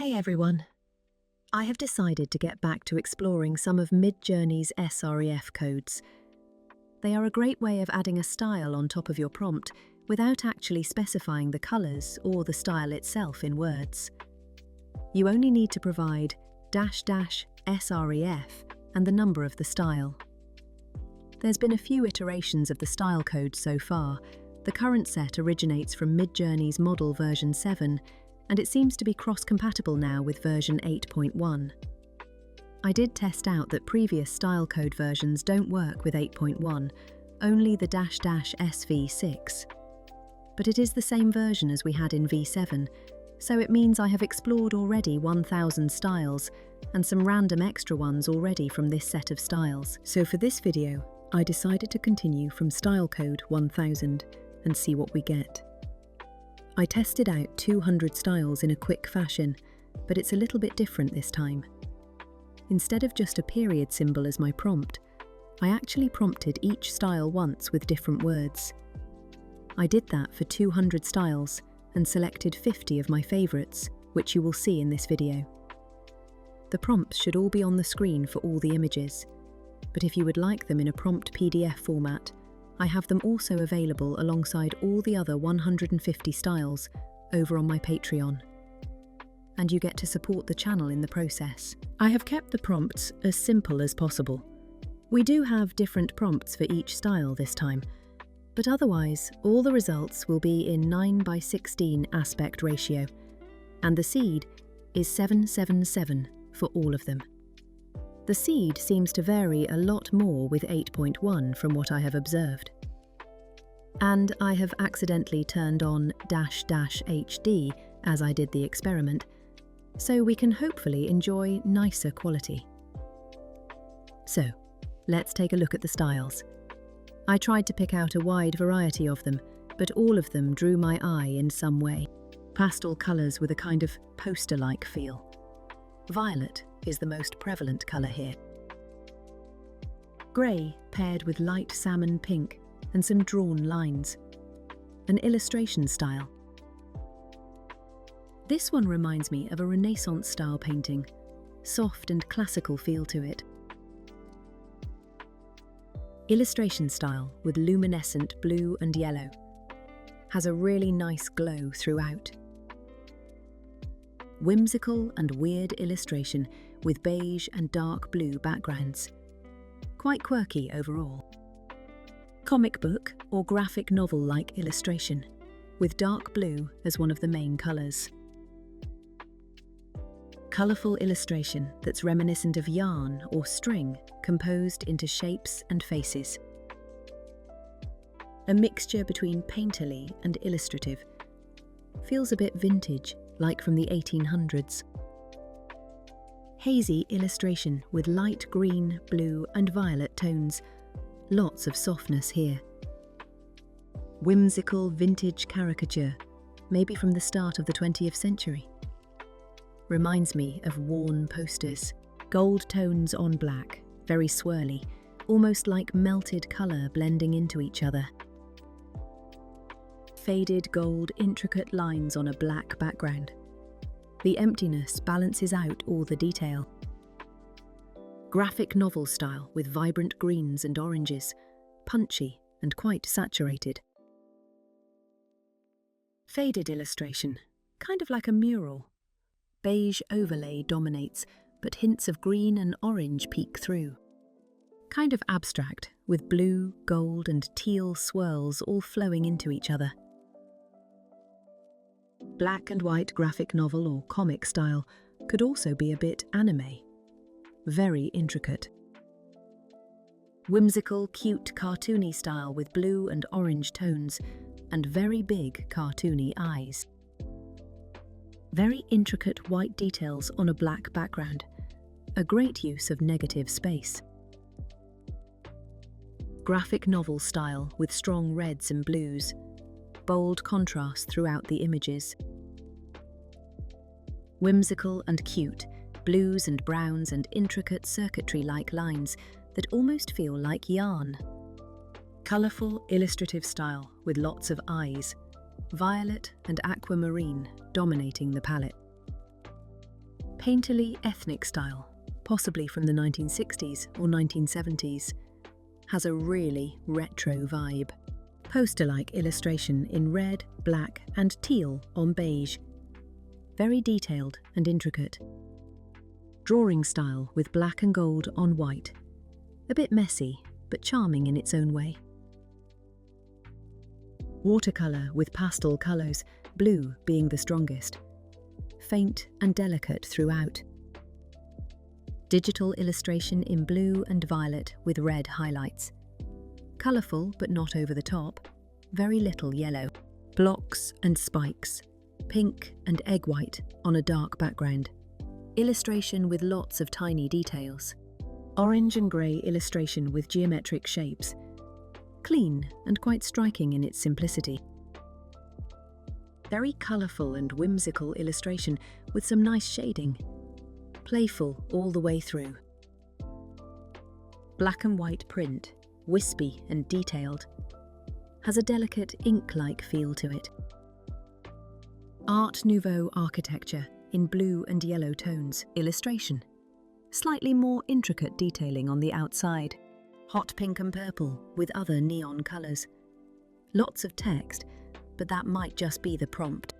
Hey everyone! I have decided to get back to exploring some of Midjourney's SREF codes. They are a great way of adding a style on top of your prompt without actually specifying the colors or the style itself in words. You only need to provide --SREF and the number of the style. There's been a few iterations of the style code so far. The current set originates from Midjourney's model version 7, and it seems to be cross-compatible now with version 8.1. I did test out that previous style code versions don't work with 8.1, only the --SV6. But it is the same version as we had in V7, so it means I have explored already 1,000 styles, and some random extra ones already from this set of styles. So for this video, I decided to continue from style code 1000 and see what we get. I tested out 200 styles in a quick fashion, but it's a little bit different this time. Instead of just a period symbol as my prompt, I actually prompted each style once with different words. I did that for 200 styles and selected 50 of my favourites, which you will see in this video. The prompts should all be on the screen for all the images, but if you would like them in a prompt PDF format, I have them also available alongside all the other 150 styles over on my Patreon. And you get to support the channel in the process. I have kept the prompts as simple as possible. We do have different prompts for each style this time, but otherwise all the results will be in 9:16 aspect ratio, and the seed is 777 for all of them. The seed seems to vary a lot more with 8.1 from what I have observed. And I have accidentally turned on --HD as I did the experiment, so we can hopefully enjoy nicer quality. So, let's take a look at the styles. I tried to pick out a wide variety of them, but all of them drew my eye in some way. Pastel colours with a kind of poster-like feel. Violet is the most prevalent colour here. Grey paired with light salmon pink and some drawn lines. An illustration style. This one reminds me of a Renaissance style painting, soft and classical feel to it. Illustration style with luminescent blue and yellow. Has a really nice glow throughout. Whimsical and weird illustration with beige and dark blue backgrounds. Quite quirky overall. Comic book or graphic novel-like illustration, with dark blue as one of the main colours. Colourful illustration that's reminiscent of yarn or string composed into shapes and faces. A mixture between painterly and illustrative. Feels a bit vintage, like from the 1800s. Hazy illustration with light green, blue and violet tones. Lots of softness here. Whimsical vintage caricature, maybe from the start of the 20th century. Reminds me of worn posters. Gold tones on black, very swirly, almost like melted colour blending into each other. Faded gold intricate lines on a black background. The emptiness balances out all the detail. Graphic novel style with vibrant greens and oranges, punchy and quite saturated. Faded illustration, kind of like a mural. Beige overlay dominates, but hints of green and orange peek through. Kind of abstract, with blue, gold and teal swirls all flowing into each other. Black and white graphic novel or comic style could also be a bit anime. Very intricate. Whimsical, cute, cartoony style with blue and orange tones and very big cartoony eyes. Very intricate white details on a black background. A great use of negative space. Graphic novel style with strong reds and blues. Bold contrast throughout the images. Whimsical and cute, blues and browns and intricate circuitry-like lines that almost feel like yarn. Colourful, illustrative style with lots of eyes. Violet and aquamarine dominating the palette. painterly ethnic style, possibly from the 1960s or 1970s. Has a really retro vibe. Poster-like illustration in red, black and teal on beige. Very detailed and intricate. Drawing style with black and gold on white. A bit messy, but charming in its own way. Watercolour with pastel colours, blue being the strongest. Faint and delicate throughout. Digital illustration in blue and violet with red highlights. Colourful but not over the top. Very little yellow. Blocks and spikes. Pink and egg white on a dark background. Illustration with lots of tiny details. Orange and grey illustration with geometric shapes. Clean and quite striking in its simplicity. Very colourful and whimsical illustration with some nice shading. Playful all the way through. Black and white print, wispy and detailed. Has a delicate ink-like feel to it. Art Nouveau architecture in blue and yellow tones. Illustration. Slightly more intricate detailing on the outside. Hot pink and purple with other neon colours. Lots of text, but that might just be the prompt.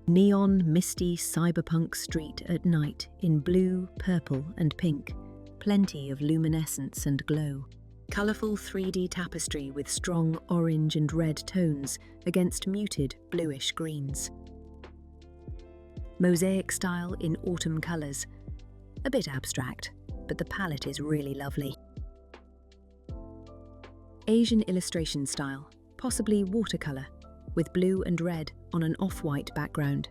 Neon, misty cyberpunk street at night in blue, purple and pink. Plenty of luminescence and glow. Colourful 3D tapestry with strong orange and red tones against muted bluish greens. Mosaic style in autumn colours. A bit abstract, but the palette is really lovely. Asian illustration style, possibly watercolour, with blue and red on an off-white background.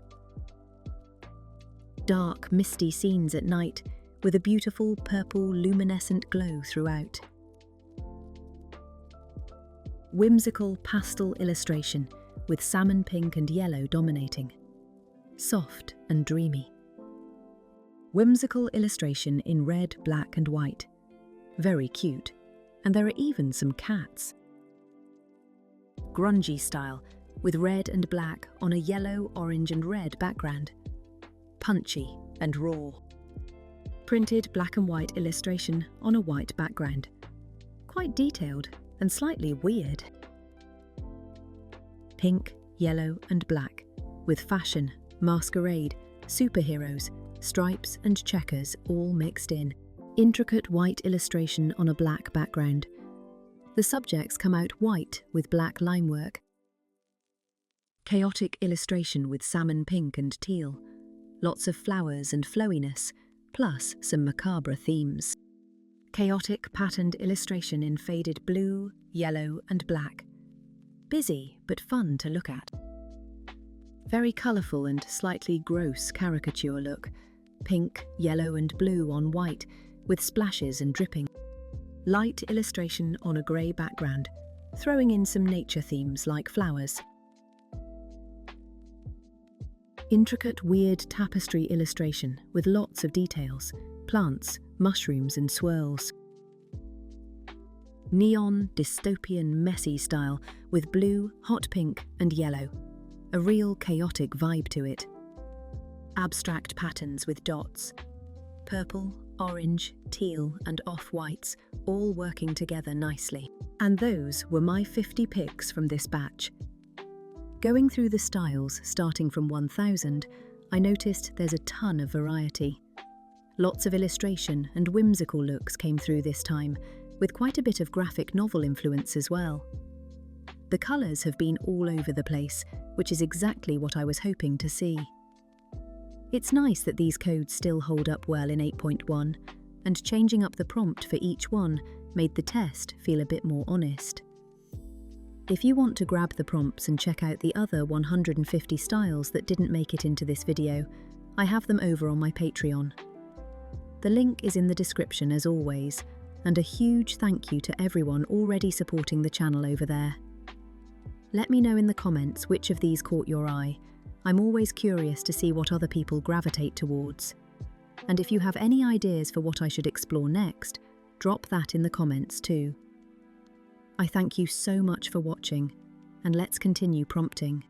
Dark, misty scenes at night with a beautiful purple luminescent glow throughout. Whimsical pastel illustration with salmon pink and yellow dominating. Soft and dreamy. Whimsical illustration in red, black and white. Very cute, and there are even some cats. Grungy style with red and black on a yellow, orange and red background. Punchy and raw. Printed black and white illustration on a white background. Quite detailed and slightly weird. Pink, yellow and black with fashion, masquerade, superheroes, stripes and checkers all mixed in. Intricate white illustration on a black background. The subjects come out white with black limework. Chaotic illustration with salmon pink and teal. Lots of flowers and flowiness, plus some macabre themes. Chaotic patterned illustration in faded blue, yellow and black. Busy but fun to look at. Very colourful and slightly gross caricature look. Pink, yellow and blue on white, with splashes and dripping. Light illustration on a grey background, throwing in some nature themes like flowers. Intricate weird tapestry illustration with lots of details, plants, mushrooms and swirls. Neon, dystopian, messy style with blue, hot pink and yellow. A real chaotic vibe to it. Abstract patterns with dots. Purple, orange, teal and off-whites all working together nicely. And those were my 50 picks from this batch. Going through the styles starting from 1000, I noticed there's a ton of variety. Lots of illustration and whimsical looks came through this time, with quite a bit of graphic novel influence as well. The colours have been all over the place, which is exactly what I was hoping to see. It's nice that these codes still hold up well in 8.1, and changing up the prompt for each one made the test feel a bit more honest. If you want to grab the prompts and check out the other 150 styles that didn't make it into this video, I have them over on my Patreon. The link is in the description as always, and a huge thank you to everyone already supporting the channel over there. Let me know in the comments which of these caught your eye. I'm always curious to see what other people gravitate towards. And if you have any ideas for what I should explore next, drop that in the comments too. I thank you so much for watching, and let's continue prompting.